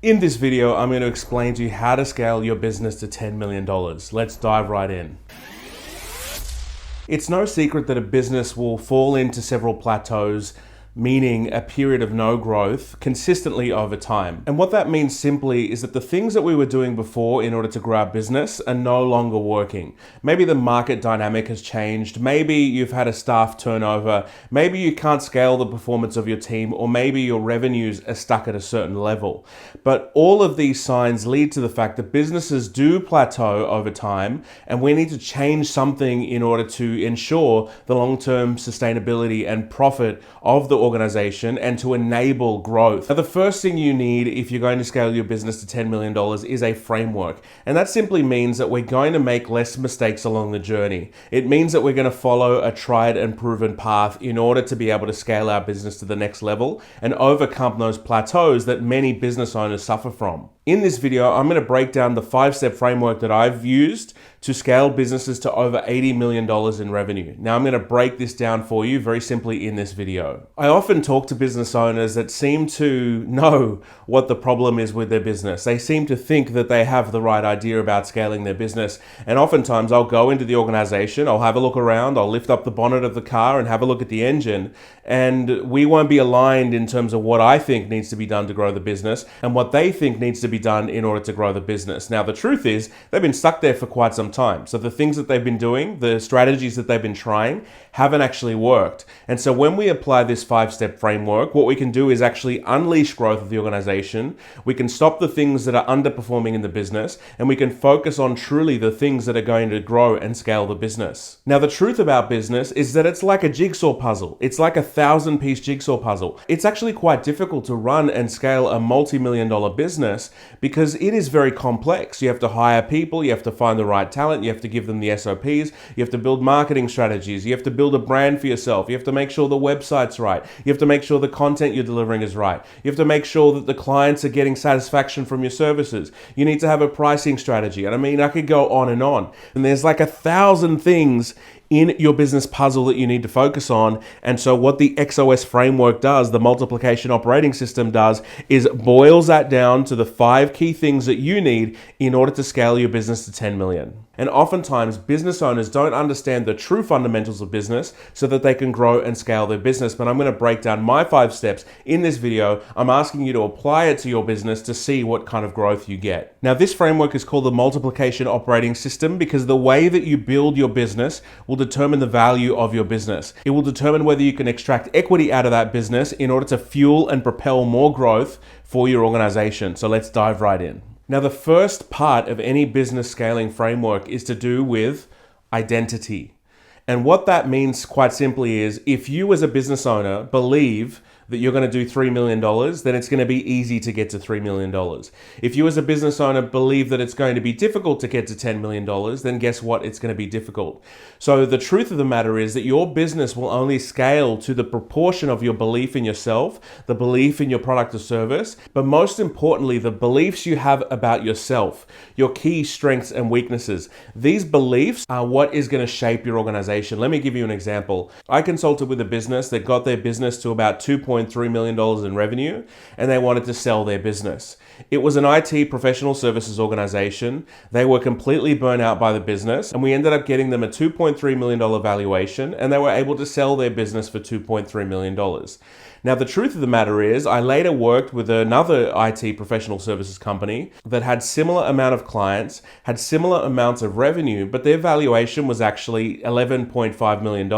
In this video, I'm going to explain to you how to scale your business to $10 million. Let's dive right in. It's no secret that a business will fall into several plateaus, meaning a period of no growth consistently over time. And what that means simply is that the things that we were doing before in order to grow our business are no longer working. Maybe the market dynamic has changed. Maybe you've had a staff turnover. Maybe you can't scale the performance of your team, or maybe your revenues are stuck at a certain level. But all of these signs lead to the fact that businesses do plateau over time, and we need to change something in order to ensure the long-term sustainability and profit of the organization and to enable growth. Now, the first thing you need if you're going to scale your business to $10 million is a framework. And that simply means that we're going to make less mistakes along the journey. It means that we're going to follow a tried and proven path in order to be able to scale our business to the next level and overcome those plateaus that many business owners suffer from. In this video, I'm going to break down the 5-step framework that I've used to scale businesses to over $80 million in revenue. Now, I'm going to break this down for you very simply in this video. I often talk to business owners that seem to know what the problem is with their business. They seem to think that they have the right idea about scaling their business. And oftentimes I'll go into the organization, I'll have a look around, I'll lift up the bonnet of the car and have a look at the engine. And we won't be aligned in terms of what I think needs to be done to grow the business and what they think needs to be done in order to grow the business. Now, the truth is they've been stuck there for quite some time. So the things that they've been doing, the strategies that they've been trying haven't actually worked. And so when we apply this 5-step framework, what we can do is actually unleash growth of the organization. We can stop the things that are underperforming in the business, and we can focus on truly the things that are going to grow and scale the business. Now, the truth about business is that it's like a jigsaw puzzle. It's like a 1,000-piece jigsaw puzzle. It's actually quite difficult to run and scale a multi-million-dollar business because it is very complex. You have to hire people, you have to find the right talent, you have to give them the SOPs, you have to build marketing strategies, you have to build a brand for yourself, you have to make sure the website's right, you have to make sure the content you're delivering is right, you have to make sure that the clients are getting satisfaction from your services, you need to have a pricing strategy. And I mean, I could go on. And there's like 1,000 things in your business puzzle that you need to focus on. And so what the XOS framework does, the multiplication operating system does, is boils that down to the 5 key things that you need in order to scale your business to 10 million. And oftentimes business owners don't understand the true fundamentals of business so that they can grow and scale their business. But I'm going to break down my 5 steps in this video. I'm asking you to apply it to your business to see what kind of growth you get. Now, this framework is called the multiplication operating system because the way that you build your business will determine the value of your business. It will determine whether you can extract equity out of that business in order to fuel and propel more growth for your organization. So let's dive right in. Now, the first part of any business scaling framework is to do with identity. And what that means quite simply is if you as a business owner believe that you're going to do $3 million, then it's going to be easy to get to $3 million. If you as a business owner believe that it's going to be difficult to get to $10 million, then guess what? It's going to be difficult. So the truth of the matter is that your business will only scale to the proportion of your belief in yourself, the belief in your product or service, but most importantly, the beliefs you have about yourself, your key strengths and weaknesses. These beliefs are what is going to shape your organization. Let me give you an example. I consulted with a business that got their business to about $2.3 million in revenue, and they wanted to sell their business. It was an IT professional services organization. They were completely burnt out by the business, and we ended up getting them a $2.3 million valuation, and they were able to sell their business for $2.3 million. Now, the truth of the matter is, I later worked with another IT professional services company that had similar amount of clients, had similar amounts of revenue, but their valuation was actually $11.5 million.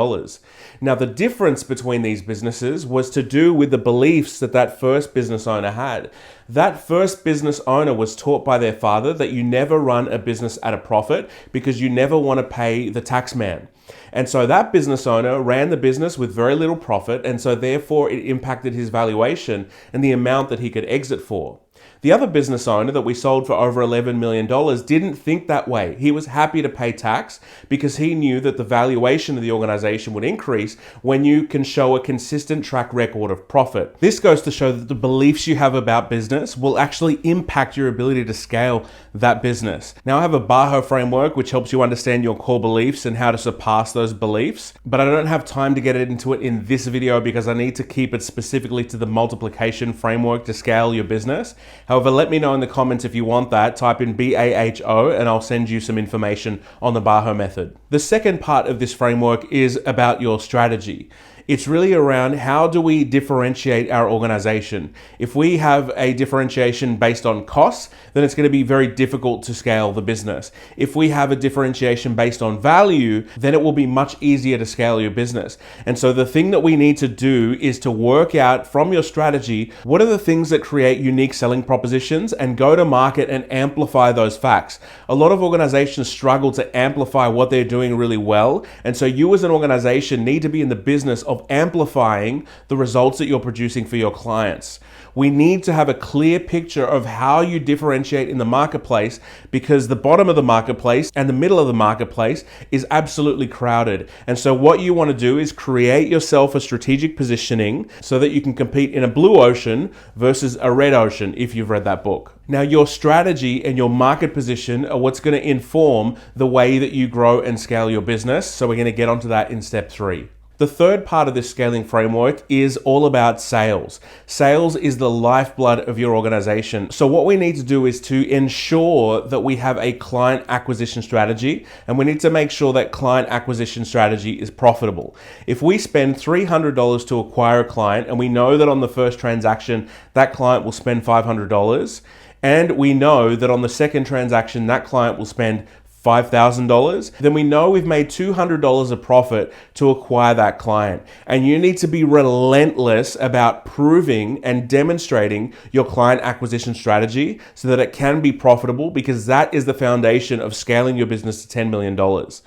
Now, the difference between these businesses was to do with the beliefs that that first business owner had. That first business owner was taught by their father that you never run a business at a profit because you never want to pay the tax man. And so that business owner ran the business with very little profit, and so therefore it impacted his valuation and the amount that he could exit for. The other business owner that we sold for over $11 million didn't think that way. He was happy to pay tax because he knew that the valuation of the organization would increase when you can show a consistent track record of profit. This goes to show that the beliefs you have about business will actually impact your ability to scale that business. Now, I have a BAHO framework which helps you understand your core beliefs and how to surpass those beliefs, but I don't have time to get into it in this video because I need to keep it specifically to the multiplication framework to scale your business. However, let me know in the comments if you want that. Type in BAHO and I'll send you some information on the BAHO method. The second part of this framework is about your strategy. It's really around how do we differentiate our organization. If we have a differentiation based on costs, then it's going to be very difficult to scale the business. If we have a differentiation based on value, then it will be much easier to scale your business. And so the thing that we need to do is to work out from your strategy, what are the things that create unique selling propositions, and go to market and amplify those facts. A lot of organizations struggle to amplify what they're doing really well. And so you as an organization need to be in the business of amplifying the results that you're producing for your clients. We need to have a clear picture of how you differentiate in the marketplace, because the bottom of the marketplace and the middle of the marketplace is absolutely crowded. And so what you want to do is create yourself a strategic positioning so that you can compete in a blue ocean versus a red ocean, if you've read that book. Now, your strategy and your market position are what's going to inform the way that you grow and scale your business. So we're going to get onto that in step 3. The third part of this scaling framework is all about sales. Sales is the lifeblood of your organization. So what we need to do is to ensure that we have a client acquisition strategy, and we need to make sure that client acquisition strategy is profitable. If we spend $300 to acquire a client, and we know that on the first transaction, that client will spend $500, and we know that on the second transaction, that client will spend $5,000, then we know we've made $200 of profit to acquire that client. And you need to be relentless about proving and demonstrating your client acquisition strategy so that it can be profitable, because that is the foundation of scaling your business to $10 million.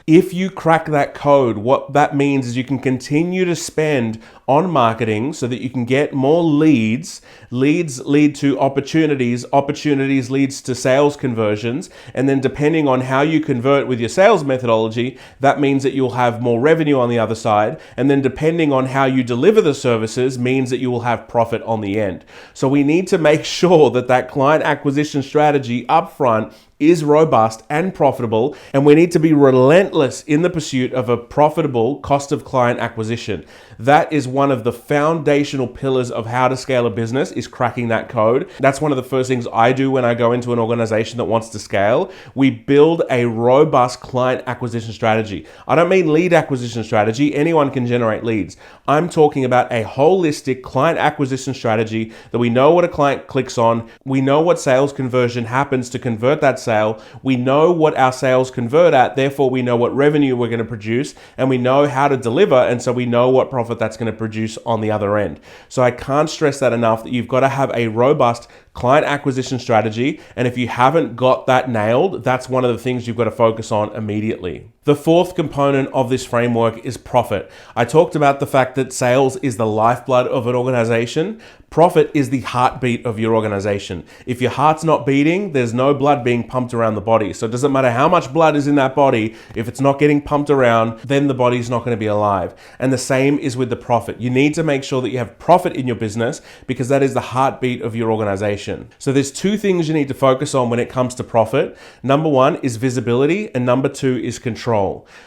If you crack that code, what that means is you can continue to spend on marketing so that you can get more leads. Leads lead to opportunities. Opportunities leads to sales conversions. And then depending on how you convert with your sales methodology, that means that you'll have more revenue on the other side. And then depending on how you deliver the services means that you will have profit on the end. So we need to make sure that that client acquisition strategy upfront is robust and profitable, and we need to be relentless in the pursuit of a profitable cost of client acquisition. That is one of the foundational pillars of how to scale a business, is cracking that code. That's one of the first things I do when I go into an organization that wants to scale. We build a robust client acquisition strategy. I don't mean lead acquisition strategy. Anyone can generate leads. I'm talking about a holistic client acquisition strategy that we know what a client clicks on. We know what sales conversion happens to convert that sale. We know what our sales convert at, therefore we know what revenue we're going to produce, and we know how to deliver, and so we know what profit that's going to produce on the other end. So I can't stress that enough, that you've got to have a robust client acquisition strategy, and if you haven't got that nailed, that's one of the things you've got to focus on immediately. The fourth component of this framework is profit. I talked about the fact that sales is the lifeblood of an organization. Profit is the heartbeat of your organization. If your heart's not beating, there's no blood being pumped around the body. So it doesn't matter how much blood is in that body, if it's not getting pumped around, then the body's not going to be alive. And the same is with the profit. You need to make sure that you have profit in your business, because that is the heartbeat of your organization. So there's two things you need to focus on when it comes to profit. Number one is visibility, and number two is control.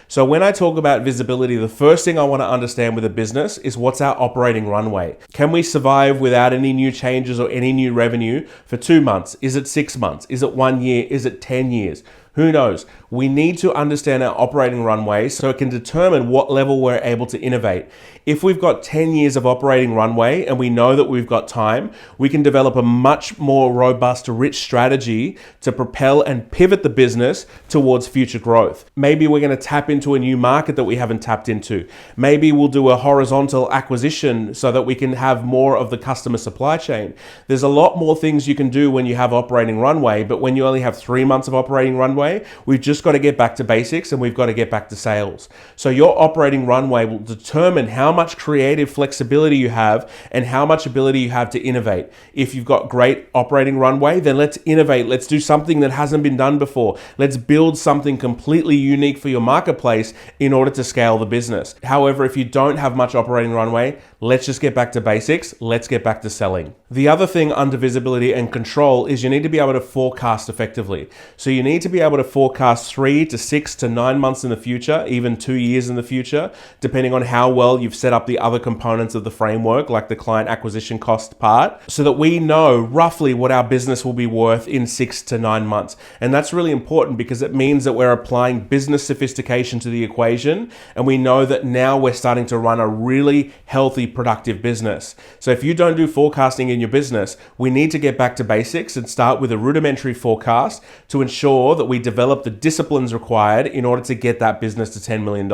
So when I talk about visibility, the first thing I want to understand with a business is what's our operating runway. Can we survive without any new changes or any new revenue for 2 months? Is it 6 months? Is it 1 year? Is it 10 years? Who knows? We need to understand our operating runway so it can determine what level we're able to innovate. If we've got 10 years of operating runway and we know that we've got time, we can develop a much more robust, rich strategy to propel and pivot the business towards future growth. Maybe we're going to tap into a new market that we haven't tapped into. Maybe we'll do a horizontal acquisition so that we can have more of the customer supply chain. There's a lot more things you can do when you have operating runway, but when you only have 3 months of operating runway, we've just got to get back to basics, and we've got to get back to sales. So your operating runway will determine how much creative flexibility you have and how much ability you have to innovate. If you've got great operating runway, then let's innovate. Let's do something that hasn't been done before. Let's build something completely unique for your marketplace in order to scale the business. However, if you don't have much operating runway, let's just get back to basics. Let's get back to selling. The other thing under visibility and control is you need to be able to forecast effectively. So you need to be able able to forecast 3 to 6 to 9 months in the future, even 2 years in the future, depending on how well you've set up the other components of the framework, like the client acquisition cost part, so that we know roughly what our business will be worth in 6 to 9 months. And that's really important because it means that we're applying business sophistication to the equation, and we know that now we're starting to run a really healthy, productive business. So if you don't do forecasting in your business, we need to get back to basics and start with a rudimentary forecast to ensure that we develop the disciplines required in order to get that business to $10 million.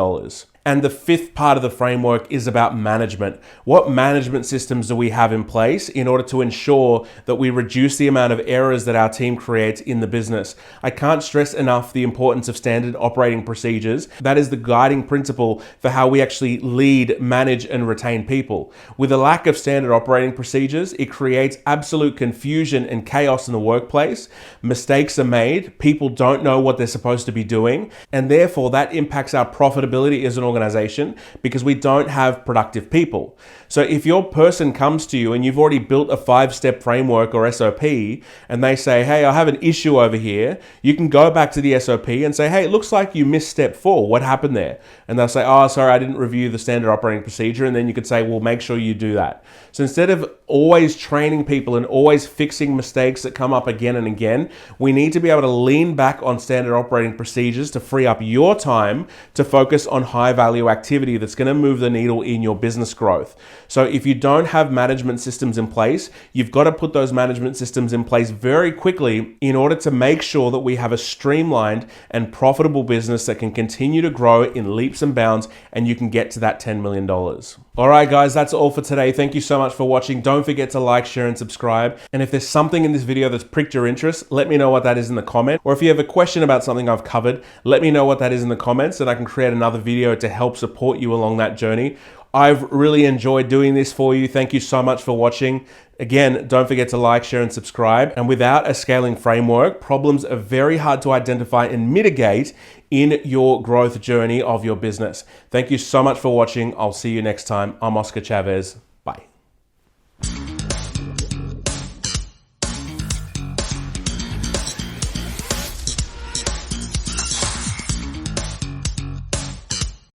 And the fifth part of the framework is about management. What management systems do we have in place in order to ensure that we reduce the amount of errors that our team creates in the business? I can't stress enough the importance of standard operating procedures. That is the guiding principle for how we actually lead, manage, and retain people. With a lack of standard operating procedures, it creates absolute confusion and chaos in the workplace. Mistakes are made, people don't know what they're supposed to be doing, and therefore that impacts our profitability as an organization because we don't have productive people. So if your person comes to you and you've already built a 5-step framework or SOP and they say, hey, I have an issue over here, you can go back to the SOP and say, hey, it looks like you missed step 4. What happened there? And they'll say, oh, sorry, I didn't review the standard operating procedure. And then you could say, well, make sure you do that. So instead of always training people and always fixing mistakes that come up again and again, we need to be able to lean back on standard operating procedures to free up your time to focus on high value activity that's going to move the needle in your business growth. So if you don't have management systems in place, you've got to put those management systems in place very quickly in order to make sure that we have a streamlined and profitable business that can continue to grow in leaps and bounds and you can get to that $10 million. All right, guys, that's all for today. Thank you so much for watching. Don't forget to like, share, and subscribe. And if there's something in this video that's pricked your interest, let me know what that is in the comment. Or if you have a question about something I've covered, let me know what that is in the comments and I can create another video to help support you along that journey. I've really enjoyed doing this for you. Thank you so much for watching. Again, don't forget to like, share, and subscribe. And without a scaling framework, problems are very hard to identify and mitigate in your growth journey of your business. Thank you so much for watching. I'll see you next time. I'm Oscar Chavez.